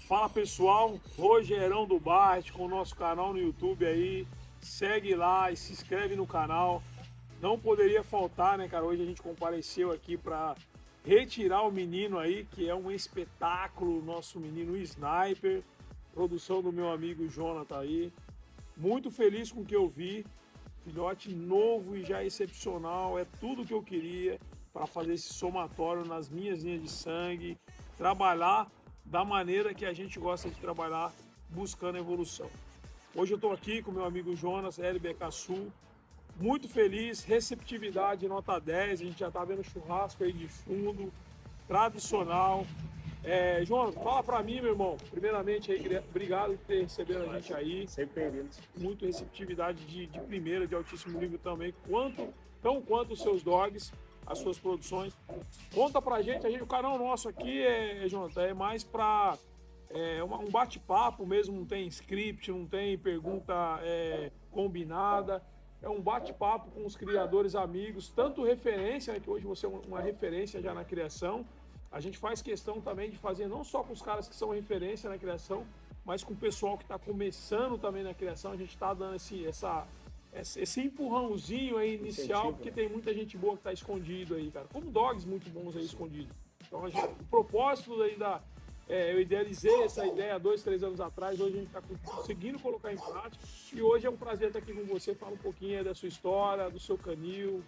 Fala pessoal, Rogerão do Bart com o nosso canal no YouTube aí. Segue lá e se inscreve no canal. Não poderia faltar, né, cara? Hoje a gente compareceu aqui para retirar o menino aí, que é um espetáculo, nosso menino Sniper. Produção do meu amigo Jonathan aí. Muito feliz com o que eu vi. Filhote novo e já excepcional. É tudo que eu queria para fazer esse somatório nas minhas linhas de sangue. Trabalhar da maneira que a gente gosta de trabalhar, buscando evolução. Hoje eu estou aqui com meu amigo Jonas, LBK Sul, muito feliz, receptividade nota 10, a gente já está vendo churrasco aí de fundo, tradicional. Jonas, fala para mim, meu irmão, primeiramente aí, obrigado por ter recebido a gente aí. Sempre bem-vindos. Muito receptividade de primeira, de altíssimo nível também, tão quanto os seus dogs, as suas produções. Conta pra gente, o canal nosso aqui, Jonathan, é mais pra um bate-papo mesmo, não tem script, não tem pergunta combinada. É um bate-papo com os criadores amigos, tanto referência, né, que hoje você é uma referência já na criação. A gente faz questão também de fazer não só com os caras que são referência na criação, mas com o pessoal que está começando também na criação. A gente está dando esse empurrãozinho aí inicial, porque tem muita gente boa que está escondido aí, cara. Como dogs muito bons aí escondidos. Então, o propósito aí eu idealizei essa ideia 2, 3 anos atrás, hoje a gente está conseguindo colocar em prática. E hoje é um prazer estar aqui com você. Fala um pouquinho aí da sua história, do seu canil.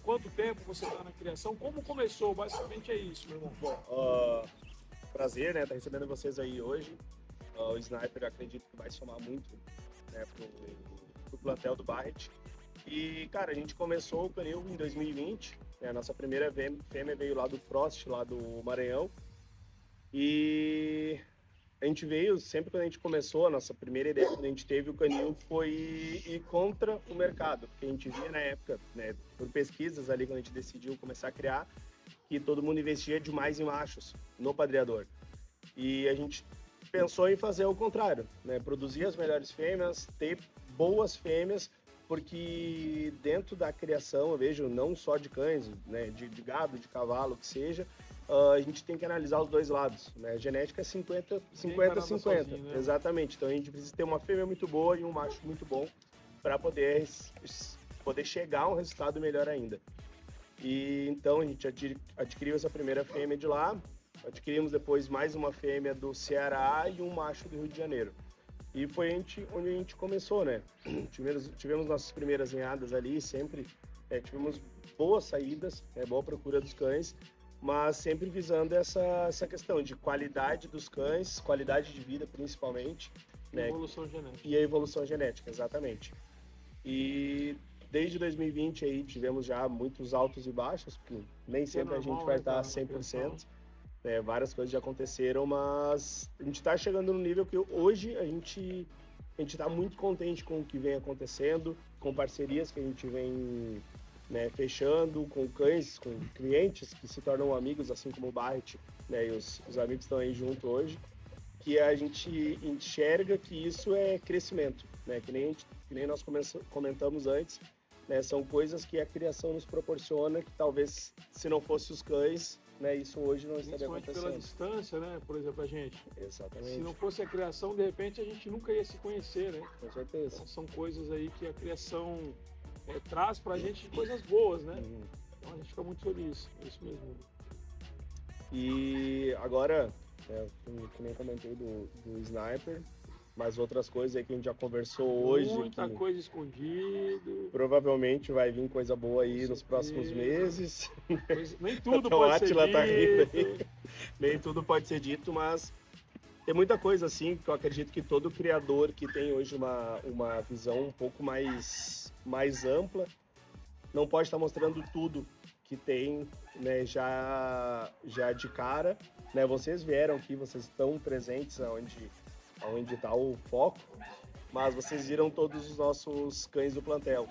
Quanto tempo você está na criação? Como começou? Basicamente é isso, meu irmão. Bom, prazer, né, estar recebendo vocês aí hoje. O Sniper, eu acredito que vai somar muito, né, pro plantel do Barret. E, cara, a gente começou o canil em 2020, né, a nossa primeira fêmea veio lá do Frost, lá do Maranhão. E a gente veio, sempre quando a gente começou, a nossa primeira ideia quando a gente teve o canil foi ir contra o mercado, porque a gente via na época, né, por pesquisas ali, quando a gente decidiu começar a criar, que todo mundo investia demais em machos no padreador. E a gente pensou em fazer o contrário, né, produzir as melhores fêmeas, ter boas fêmeas, porque dentro da criação, eu vejo, não só de cães, né, de gado, de cavalo, que seja, a gente tem que analisar os dois lados, né? A genética é 50-50, né? Exatamente. Então a gente precisa ter uma fêmea muito boa e um macho muito bom para poder chegar a um resultado melhor ainda. E então a gente adquiriu essa primeira fêmea de lá, adquirimos depois mais uma fêmea do Ceará e um macho do Rio de Janeiro. E foi onde a gente começou, né? Tivemos nossas primeiras ninhadas ali, sempre tivemos boas saídas, boa procura dos cães, mas sempre visando essa questão de qualidade dos cães, qualidade de vida principalmente. E evolução genética. E a evolução genética, exatamente. E desde 2020 aí tivemos já muitos altos e baixos, porque nem sempre a gente vai estar 100%. Várias coisas já aconteceram, mas a gente está chegando no nível que hoje a gente está muito contente com o que vem acontecendo, com parcerias que a gente vem, né, fechando, com cães, com clientes que se tornam amigos, assim como o Barret, né, e os amigos estão aí junto hoje, que a gente enxerga que isso é crescimento, né, que nem nós comentamos antes, né, são coisas que a criação nos proporciona, que talvez se não fosse os cães, né, isso hoje não estaria acontecendo. Pela distância, né, por exemplo, a gente. Exatamente. Se não fosse a criação, de repente a gente nunca ia se conhecer, né? Com certeza. Então, são coisas aí que a criação traz pra gente de coisas boas, né? Então a gente fica muito feliz, é isso mesmo. E agora, que nem comentei do Sniper, mas outras coisas aí que a gente já conversou hoje. Muita coisa escondida. Provavelmente vai vir coisa boa aí nos próximos meses. Nem tudo pode ser dito. Tá rindo aí. Nem tudo pode ser dito, mas tem muita coisa assim que eu acredito que todo criador que tem hoje uma visão um pouco mais ampla não pode estar mostrando tudo que tem, né, já de cara, né? Vocês vieram aqui, vocês estão presentes onde está o foco, mas vocês viram todos os nossos cães do plantel.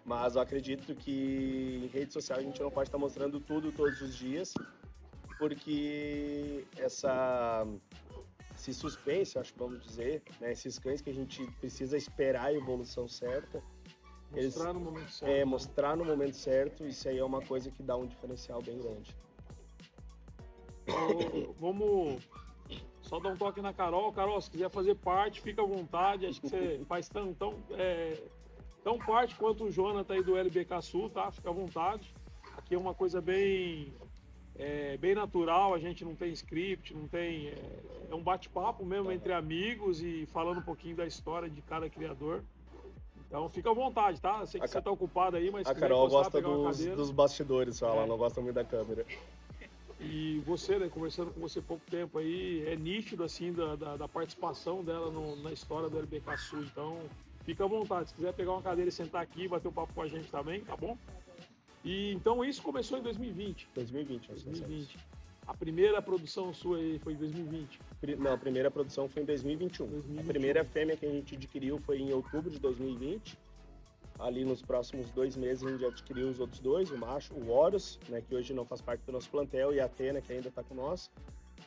Mas eu acredito que em rede social a gente não pode estar mostrando tudo todos os dias, porque esse suspense, acho que vamos dizer, né, esses cães que a gente precisa esperar a evolução certa, Mostrar no momento certo. Mostrar no momento certo, isso aí é uma coisa que dá um diferencial bem grande. Vamos só dá um toque na Carol. Carol, se quiser fazer parte, fica à vontade. Acho que você faz tão parte quanto o Jonathan aí do LBK Sul, tá? Fica à vontade. Aqui é uma coisa bem natural, a gente não tem script, não tem... É um bate-papo mesmo entre amigos e falando um pouquinho da história de cada criador. Então fica à vontade, tá? Eu sei que você tá ocupado aí, mas... A Carol gosta dos bastidores, ela não gosta muito da câmera. E você, né, conversando com você há pouco tempo aí, é nítido, assim, da participação dela na história do LBK Sul. Então, fica à vontade. Se quiser pegar uma cadeira e sentar aqui e bater um papo com a gente também, tá bom? E então isso começou em 2020. 2020. A primeira produção sua aí foi em 2020? Não, a primeira produção foi em 2021. A primeira fêmea que a gente adquiriu foi em outubro de 2020. Ali nos próximos 2 meses a gente adquiriu os outros 2, o macho, o Horus, né, que hoje não faz parte do nosso plantel, e a Atena, que ainda está com nós,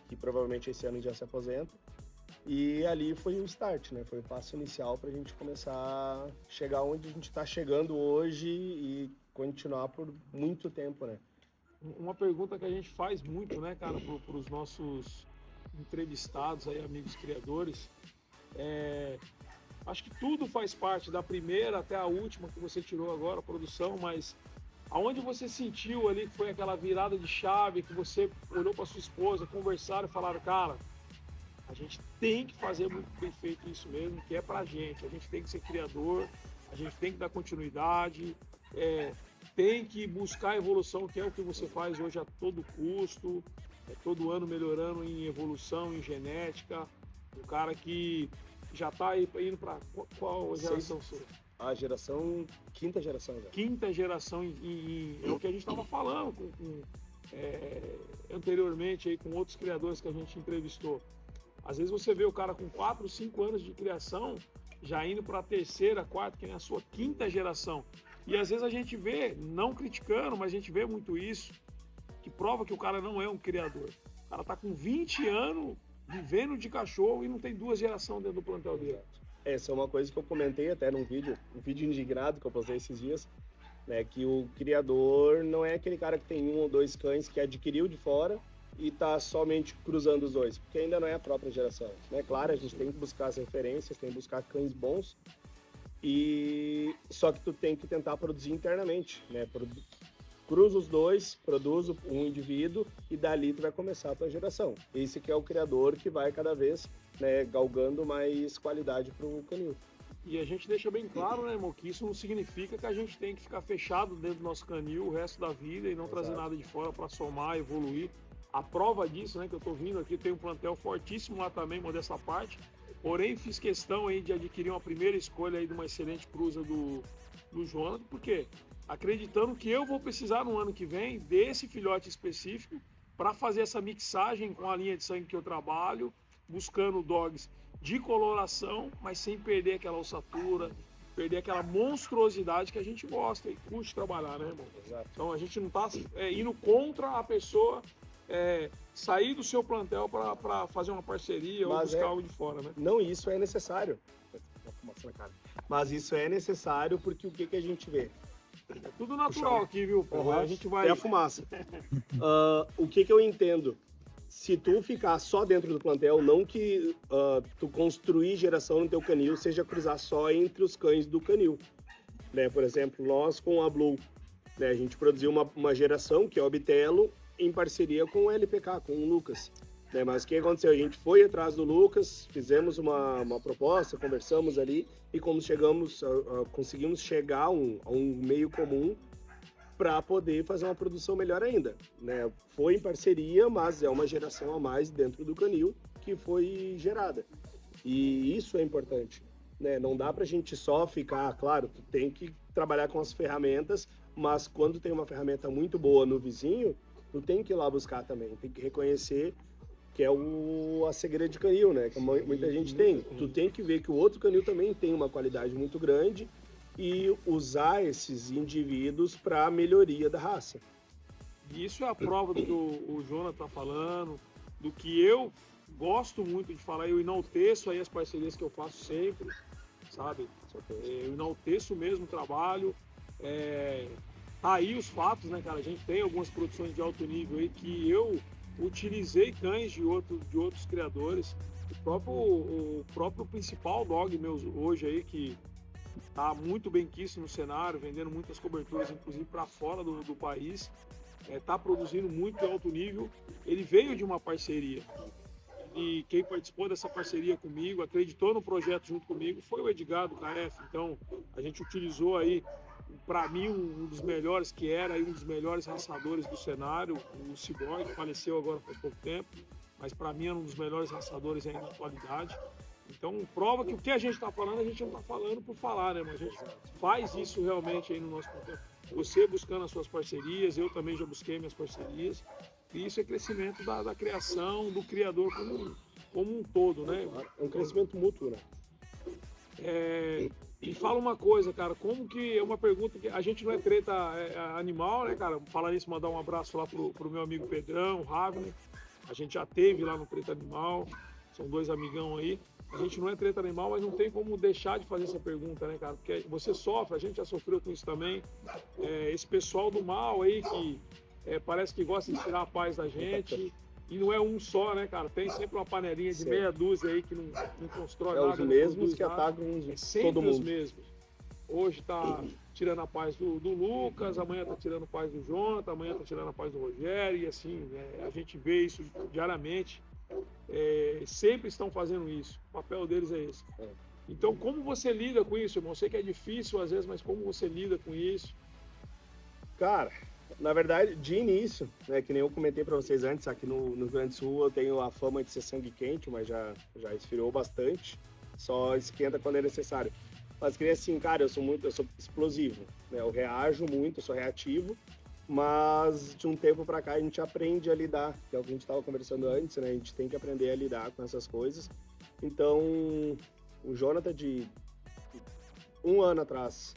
que provavelmente esse ano já se aposenta. E ali foi o start, né? Foi o passo inicial para a gente começar a chegar onde a gente está chegando hoje e continuar por muito tempo, né? Uma pergunta que a gente faz muito, né, cara, para os nossos entrevistados aí, amigos criadores, acho que tudo faz parte, da primeira até a última que você tirou agora, a produção, mas aonde você sentiu ali que foi aquela virada de chave, que você olhou para sua esposa, conversaram e falaram, cara, a gente tem que fazer muito bem feito isso mesmo, que é pra gente tem que ser criador, a gente tem que dar continuidade, tem que buscar a evolução, que é o que você faz hoje a todo custo, todo ano melhorando em evolução, em genética, um cara que já está indo para qual geração sua? A quinta geração já. Quinta geração é o que a gente estava falando anteriormente aí com outros criadores que a gente entrevistou. Às vezes você vê o cara com 4, 5 anos de criação, já indo para a terceira, quarta, que é a sua quinta geração. E às vezes a gente vê, não criticando, mas a gente vê muito isso, que prova que o cara não é um criador. O cara tá com 20 anos vivendo de cachorro e não tem 2 gerações dentro do plantel dele. Essa é uma coisa que eu comentei até num vídeo, indignado que eu postei esses dias, né, que o criador não é aquele cara que tem 1 ou 2 cães que adquiriu de fora e tá somente cruzando os 2, porque ainda não é a própria geração, né? Claro, a gente tem que buscar as referências, tem que buscar cães bons, e só que tu tem que tentar produzir internamente, né? Cruza os 2, produz um indivíduo e dali tu vai começar a tua geração. Esse que é o criador que vai cada vez, né, galgando mais qualidade pro canil. E a gente deixa bem claro, né, irmão, que isso não significa que a gente tem que ficar fechado dentro do nosso canil o resto da vida e não trazer nada de fora para somar, evoluir. A prova disso, né, que eu tô vindo aqui, tem um plantel fortíssimo lá também, modesta parte. Porém, fiz questão aí de adquirir uma primeira escolha aí de uma excelente cruza do Jonathan, porque acreditando que eu vou precisar no ano que vem desse filhote específico para fazer essa mixagem com a linha de sangue que eu trabalho, buscando dogs de coloração, mas sem perder aquela ossatura, perder aquela monstruosidade que a gente gosta e curte trabalhar, né, irmão? Exato. Então a gente não está indo contra a pessoa sair do seu plantel para fazer uma parceria ou buscar algo de fora, né? Não, isso é necessário. Mas isso é necessário porque o que a gente vê? É tudo natural aqui, viu? A gente vai... É a fumaça. O que eu entendo? Se tu ficar só dentro do plantel, não que tu construir geração no teu canil seja cruzar só entre os cães do canil. Né? Por exemplo, nós com a Blue, né, a gente produziu uma geração, que é o Bitelo, em parceria com o LPK, com o Lucas. Né? Mas o que aconteceu? A gente foi atrás do Lucas, fizemos uma proposta, conversamos ali e conseguimos chegar a um meio comum para poder fazer uma produção melhor ainda. Né? Foi em parceria, mas é uma geração a mais dentro do canil que foi gerada. E isso é importante. Né? Não dá para a gente só ficar, claro, tu tem que trabalhar com as ferramentas, mas quando tem uma ferramenta muito boa no vizinho, tu tem que ir lá buscar também, tem que reconhecer que é a cegueira de canil, né? Que muita gente tem. Tu tem que ver que o outro canil também tem uma qualidade muito grande e usar esses indivíduos para a melhoria da raça. E isso é a prova do que o Jonathan tá falando, do que eu gosto muito de falar, eu enalteço aí as parcerias que eu faço sempre, sabe? Eu enalteço mesmo o trabalho. Tá aí os fatos, né, cara? A gente tem algumas produções de alto nível aí que eu utilizei cães de outros criadores. O próprio principal dog meu hoje aí, que está muito bem quisto no cenário, vendendo muitas coberturas, inclusive para fora do país, está produzindo muito em alto nível. Ele veio de uma parceria. E quem participou dessa parceria comigo, acreditou no projeto junto comigo, foi o Edgar do KF. Então, a gente utilizou aí, para mim, um dos melhores, que era aí um dos melhores raçadores do cenário, o Cyborg, que faleceu agora faz pouco tempo, mas para mim era um dos melhores raçadores ainda na atualidade. Então, prova que o que a gente está falando, a gente não está falando por falar, né? Mas a gente faz isso realmente aí no nosso conteúdo. Você buscando as suas parcerias, eu também já busquei minhas parcerias. E isso é crescimento da criação, do criador como um todo, né? É um crescimento mútuo, né? E fala uma coisa, cara, como que é uma pergunta que a gente não é treta animal, né, cara? Falar isso, mandar um abraço lá pro meu amigo Pedrão, Ravner. A gente já teve lá no Treta Animal, são 2 amigão aí. A gente não é treta animal, mas não tem como deixar de fazer essa pergunta, né, cara? Porque você sofre, a gente já sofreu com isso também. Esse pessoal do mal aí que parece que gosta de tirar a paz da gente. E não é um só, né, cara? Tem sempre uma panelinha de meia dúzia aí que não constrói nada. Os mesmos que atacam todo mundo. Os mesmos. Hoje tá tirando a paz do Lucas, amanhã tá tirando a paz do Jonathan, amanhã tá tirando a paz do Rogério. E assim, a gente vê isso diariamente. Sempre estão fazendo isso. O papel deles é esse. Então, como você lida com isso, irmão? Eu sei que é difícil às vezes, mas como você lida com isso? Cara, na verdade, de início, né, que nem eu comentei para vocês antes, aqui no Rio Grande do Sul eu tenho a fama de ser sangue quente, mas já esfriou bastante, só esquenta quando é necessário. Mas queria assim, cara, eu sou explosivo, né, eu reajo muito, eu sou reativo, mas de um tempo para cá a gente aprende a lidar, que é o que a gente estava conversando antes, né, a gente tem que aprender a lidar com essas coisas. Então, o Jonathan de 1 ano atrás,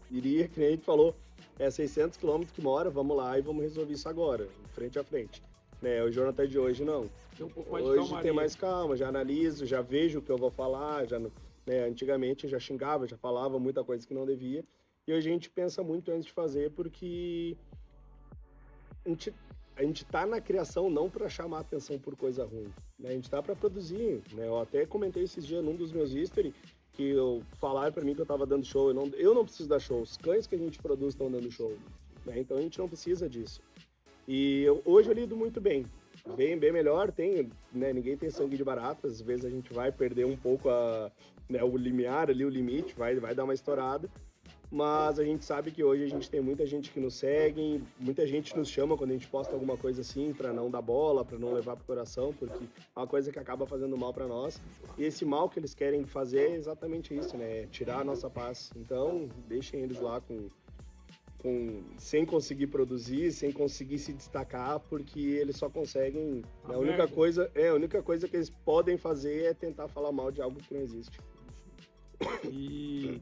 iria, que nem a gente falou, 600 quilômetros que mora, vamos lá e vamos resolver isso agora, frente a frente. Né, o Jonathan de hoje não. Tem um pouco mais hoje de calmaria. Tem mais calma, já analiso, já vejo o que eu vou falar, né, antigamente eu já xingava, já falava muita coisa que não devia, e hoje a gente pensa muito antes de fazer, porque a gente tá na criação não para chamar atenção por coisa ruim, né, a gente tá para produzir, né, eu até comentei esses dias num dos meus history, que falaram para mim que eu estava dando show. Eu não preciso dar show. Os cães que a gente produz estão dando show. Né? Então a gente não precisa disso. E hoje eu lido muito bem. Bem melhor. Né? Ninguém tem sangue de barata. Às vezes a gente vai perder um pouco o limiar ali, o limite. Vai dar uma estourada. Mas a gente sabe que hoje a gente tem muita gente que nos segue, muita gente nos chama quando a gente posta alguma coisa assim, para não dar bola, para não levar pro coração, porque é uma coisa que acaba fazendo mal para nós. E esse mal que eles querem fazer é exatamente isso, né? É tirar a nossa paz. Então, deixem eles lá sem conseguir produzir, sem conseguir se destacar, porque eles só conseguem... A única coisa que eles podem fazer é tentar falar mal de algo que não existe. E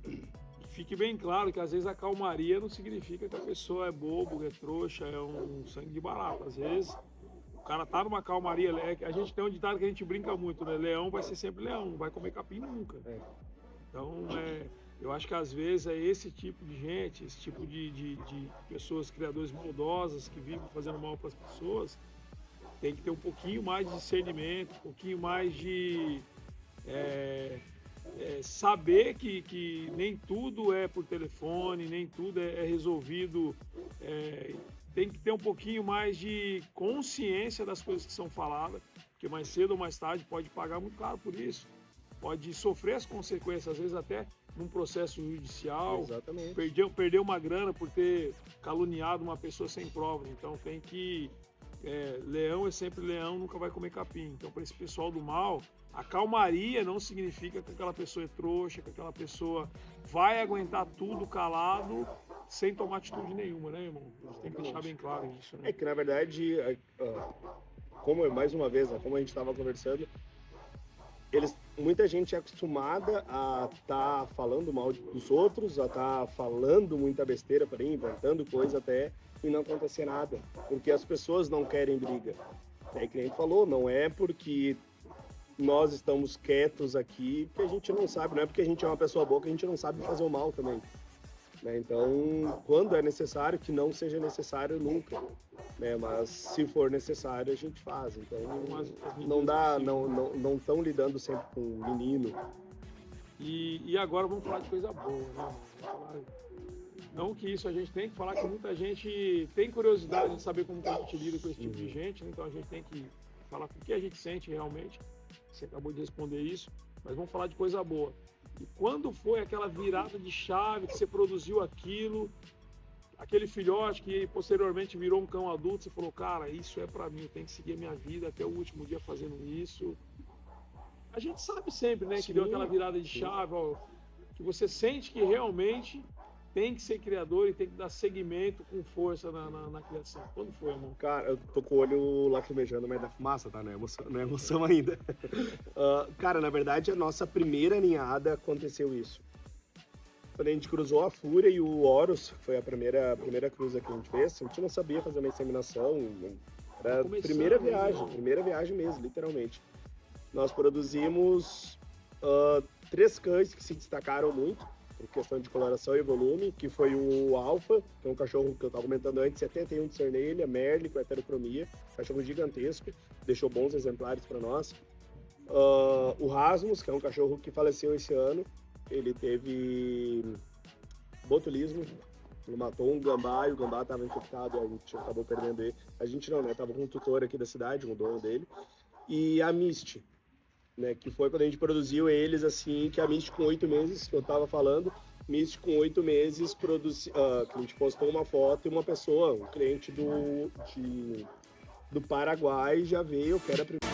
fique bem claro que às vezes a calmaria não significa que a pessoa é bobo, é trouxa, é um sangue de barata. Às vezes o cara tá numa calmaria, a gente tem um ditado que a gente brinca muito, né? Leão vai ser sempre leão, não vai comer capim nunca. Então, eu acho que às vezes é esse tipo de gente, esse tipo de pessoas, criadores maldosas que vivem fazendo mal para as pessoas, tem que ter um pouquinho mais de discernimento, um pouquinho mais de saber que nem tudo é por telefone, nem tudo é resolvido. Tem que ter um pouquinho mais de consciência das coisas que são faladas, porque mais cedo ou mais tarde pode pagar muito caro por isso. Pode sofrer as consequências, às vezes até num processo judicial. Exatamente. Perder uma grana por ter caluniado uma pessoa sem prova. Então tem que... leão é sempre leão, nunca vai comer capim. Então, para esse pessoal do mal, a calmaria não significa que aquela pessoa é trouxa, que aquela pessoa vai aguentar tudo calado sem tomar atitude nenhuma, né, irmão? A gente tem que deixar bem claro isso, né? É que, na verdade, mais uma vez, como a gente estava conversando, muita gente é acostumada a estar falando mal dos outros, a estar falando muita besteira por aí, inventando coisa até, e não acontecer nada, porque as pessoas não querem briga. É que nem a gente falou, não é porque nós estamos quietos aqui que a gente não sabe, não é porque a gente é uma pessoa boa que a gente não sabe fazer o mal também. né? Então, quando é necessário, que não seja necessário nunca, né? Mas se for necessário, a gente faz. Então, não dá, não estão lidando sempre com menino. E agora vamos falar de coisa boa, né? Vamos falar, não que isso a gente tem que falar, que muita gente tem curiosidade de saber como que a gente lida com esse tipo de gente, né? Então a gente tem que falar com o que a gente sente realmente. Você acabou de responder isso, mas vamos falar de coisa boa. E quando foi aquela virada de chave que você produziu aquilo, aquele filhote que posteriormente virou um cão adulto, você falou, cara, isso é pra mim, eu tenho que seguir a minha vida até o último dia fazendo isso. A gente sabe sempre, né, que deu aquela virada de chave, ó, que você sente que realmente tem que ser criador e tem que dar seguimento com força na criação. Quando foi, amor? Cara, eu tô com o olho lacrimejando, mas da fumaça, tá? Não é emoção ainda. Cara, na verdade, a nossa primeira ninhada aconteceu isso. Quando a gente cruzou a Fúria e o Horus, que foi a primeira cruza que a gente fez, a gente não sabia fazer uma inseminação. Era a primeira viagem mesmo, literalmente. Nós produzimos 3 cães que se destacaram muito, por questão de coloração e volume, que foi o Alpha, que é um cachorro que eu estava comentando antes, 71 de Cernelha, Merle com heterocromia, cachorro gigantesco, deixou bons exemplares para nós. O Rasmus, que é um cachorro que faleceu esse ano, ele teve botulismo, ele matou um gambá e o gambá estava infectado, a gente acabou perdendo ele. A gente não, né? Tava com um tutor aqui da cidade, um dono dele. E a Misty, né, que foi quando a gente produziu eles, assim, que a Misty com 8 meses, que eu tava falando, Misty com 8 meses, que a gente postou uma foto e uma pessoa, um cliente do Paraguai, já veio, que era a primeira...